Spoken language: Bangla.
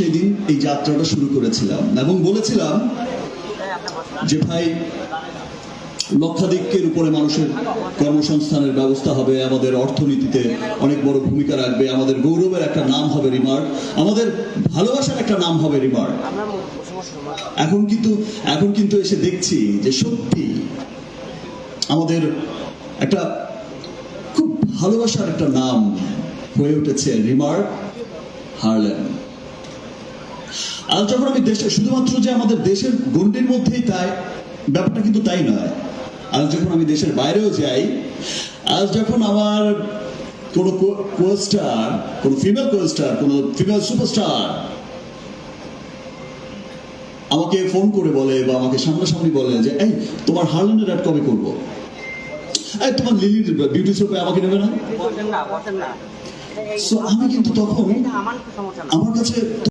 সেই দিন এই যাত্রাটা শুরু করেছিলাম এবং বলেছিলাম যে ভাই লক্ষাধিকের উপরে মানুষের কর্মসংস্থানের ব্যবস্থা হবে, আমাদের অর্থনীতিতে অনেক বড় ভূমিকা রাখবে, আমাদের গৌরবের একটা নাম হবে রিমার্ক, আমাদের ভালোবাসার একটা নাম হবে রিমার্ক। এখন কিন্তু এসে দেখছি যে সত্যি আমাদের একটা খুব ভালোবাসার একটা নাম হয়ে উঠেছে রিমার্ক হারল্যান্ড। আর যখন আমি দেশে শুধুমাত্র যে আমাদের দেশের গণ্ডির মধ্যেই তাই ব্যাপারটা কিন্তু তাই নয়, আজ যখন আমি দেশের বাইরেও যাই, আজ যখন আমার কোনো কোস্টার, কোনো ফিমেল কোস্টার, কোনো ফিমেল সুপারস্টার আমাকে ফোন করে বলে বা আমাকে সামনাসামনি বলে যে এই তোমার হারল্যান্ডের অ্যাড কবে করবো, এই তোমার লিলির বিউটি শপে আমাকে নেবে না? সো আমি কিন্তু তখন আমার কাছে